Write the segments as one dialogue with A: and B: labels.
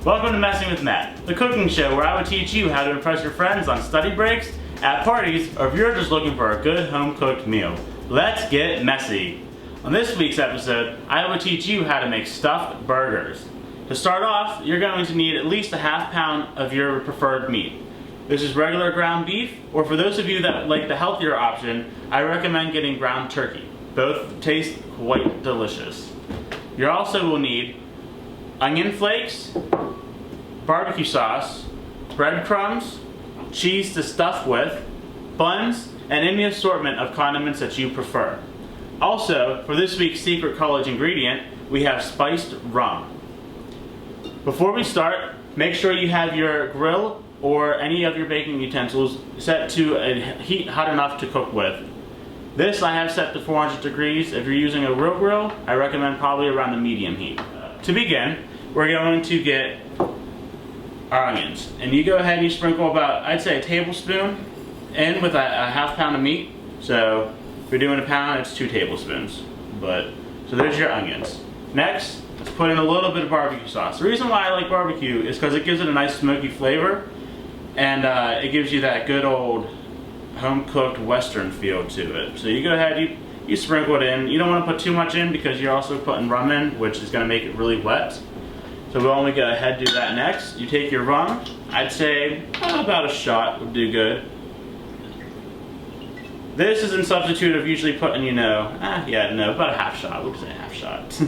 A: Welcome to Messing with Matt, the cooking show where I would teach you how to impress your friends on study breaks, at parties, or if you're just looking for a good home-cooked meal. Let's get messy. On this week's episode, I will teach you how to make stuffed burgers. To start off, you're going to need at least a half pound of your preferred meat. This is regular ground beef, or for those of you that like the healthier option, I recommend getting ground turkey. Both taste quite delicious. You also will need onion flakes, barbecue sauce, breadcrumbs, cheese to stuff with, buns, and any assortment of condiments that you prefer. Also, for this week's secret college ingredient, we have spiced rum. Before we start, make sure you have your grill or any of your baking utensils set to a heat hot enough to cook with. This I have set to 400 degrees. If you're using a real grill, I recommend probably around the medium heat. To begin, we're going to get our onions. And you go ahead and you sprinkle about, I'd say, a tablespoon in with a half pound of meat. So if you're doing a pound, it's 2 tablespoons. So there's your onions. Next, let's put in a little bit of barbecue sauce. The reason why I like barbecue is because it gives it a nice smoky flavor, and it gives you that good old home-cooked Western feel to it. So you go ahead, you sprinkle it in. You don't want to put too much in because you're also putting rum in, which is going to make it really wet. So we'll only go ahead and do that next. You take your rum. I'd say about a shot would do good. This is in substitute of usually putting, about a half shot. We'll say half shot.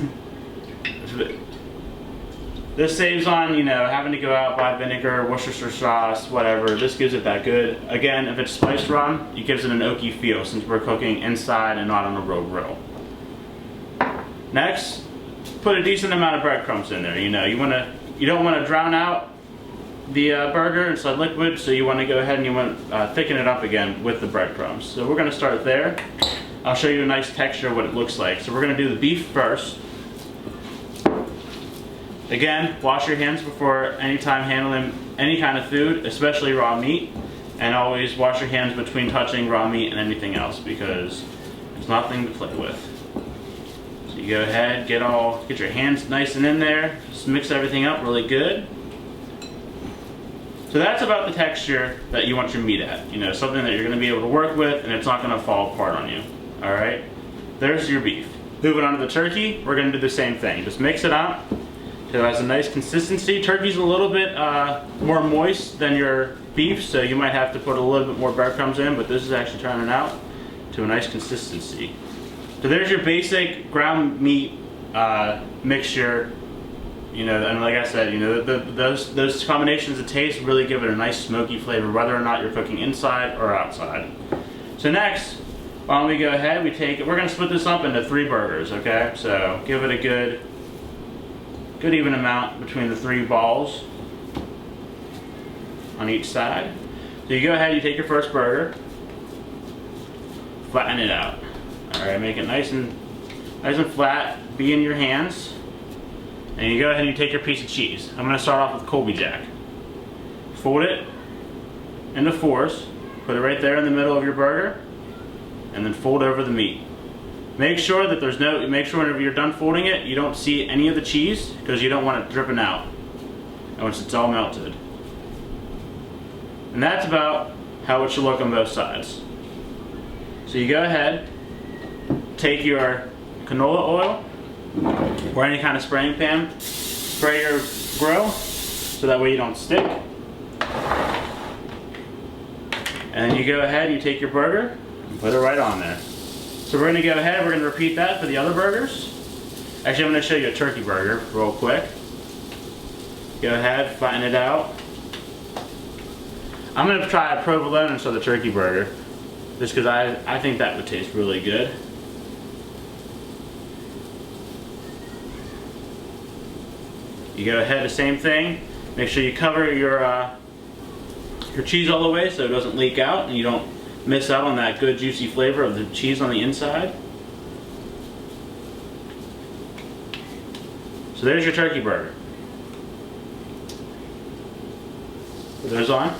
A: This saves on, having to go out, buy vinegar, Worcestershire sauce, whatever. This gives it that good. Again, if it's spiced rum, it gives it an oaky feel since we're cooking inside and not on a real grill. Next, put a decent amount of breadcrumbs in there. You don't want to drown out the burger inside liquid, so you want to go ahead and you want to thicken it up again with the breadcrumbs. So we're going to start there. I'll show you a nice texture of what it looks like. So we're going to do the beef first. Again, wash your hands before anytime handling any kind of food, especially raw meat, and always wash your hands between touching raw meat and anything else because there's nothing to play with. So you go ahead, get your hands nice and in there, just mix everything up really good. So that's about the texture that you want your meat at. Something that you're going to be able to work with and it's not going to fall apart on you. Alright? There's your beef. Moving on to the turkey, we're going to do the same thing. Just mix it up so it has a nice consistency. Turkey's a little bit more moist than your beef, so you might have to put a little bit more breadcrumbs in, but this is actually turning out to a nice consistency. So there's your basic ground meat mixture. And like I said, those combinations of taste really give it a nice smoky flavor, whether or not you're cooking inside or outside. So next, why don't we go ahead, we're going to split this up into 3 burgers, okay? So give it a good even amount between the 3 balls on each side. So you go ahead, you take your first burger, flatten it out. Alright, make it nice and flat, be in your hands. And you go ahead and you take your piece of cheese. I'm going to start off with Colby Jack. Fold it into 4s, put it right there in the middle of your burger, and then fold over the meat. Make sure whenever you're done folding it, you don't see any of the cheese because you don't want it dripping out once it's all melted. And that's about how it should look on both sides. So you go ahead, take your canola oil or any kind of spraying pan, spray your grill so that way you don't stick. And then you go ahead, you take your burger and put it right on there. So we're going to go ahead, we're going to repeat that for the other burgers. Actually, I'm going to show you a turkey burger real quick. Go ahead, flatten it out. I'm going to try a provolone instead of the turkey burger, just because I think that would taste really good. You go ahead, the same thing. Make sure you cover your cheese all the way so it doesn't leak out and you don't miss out on that good juicy flavor of the cheese on the inside. So there's your turkey burger. Put those on.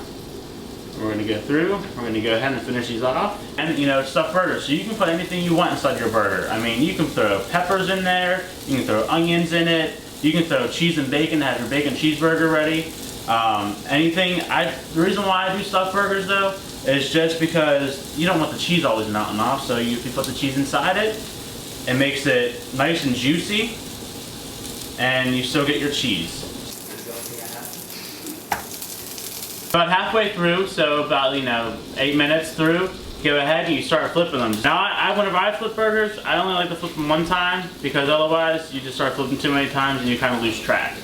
A: We're going to go through, we're going to go ahead and finish these off. And it's stuffed burgers, so you can put anything you want inside your burger. I mean, you can throw peppers in there, you can throw onions in it, You can throw cheese and bacon, have your bacon cheeseburger ready. The reason why I do stuffed burgers though is just because you don't want the cheese always melting off. So if you put the cheese inside it, it makes it nice and juicy, and you still get your cheese. About halfway through, so about 8 minutes through, go ahead and you start flipping them. Now, whenever I flip burgers, I only like to flip them one time because otherwise you just start flipping too many times and you kind of lose track.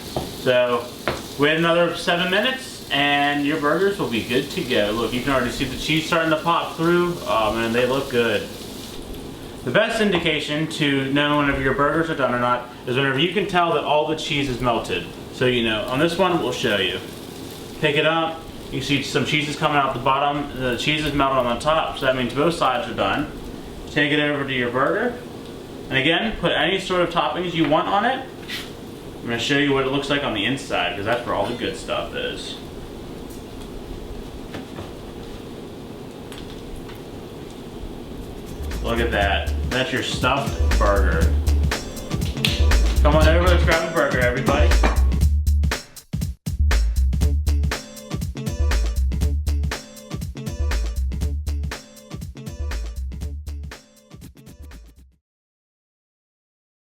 A: So wait another 7 minutes and your burgers will be good to go. Look, you can already see the cheese starting to pop through. Oh man, they look good. The best indication to know whenever your burgers are done or not is whenever you can tell that all the cheese is melted. So on this one, we'll show you. Pick it up. You see some cheese is coming out the bottom, the cheese is melted on the top, so that means both sides are done. Take it over to your burger, and again, put any sort of toppings you want on it. I'm going to show you what it looks like on the inside, because that's where all the good stuff is. Look at that. That's your stuffed burger. Come on over, let's grab a burger, everybody.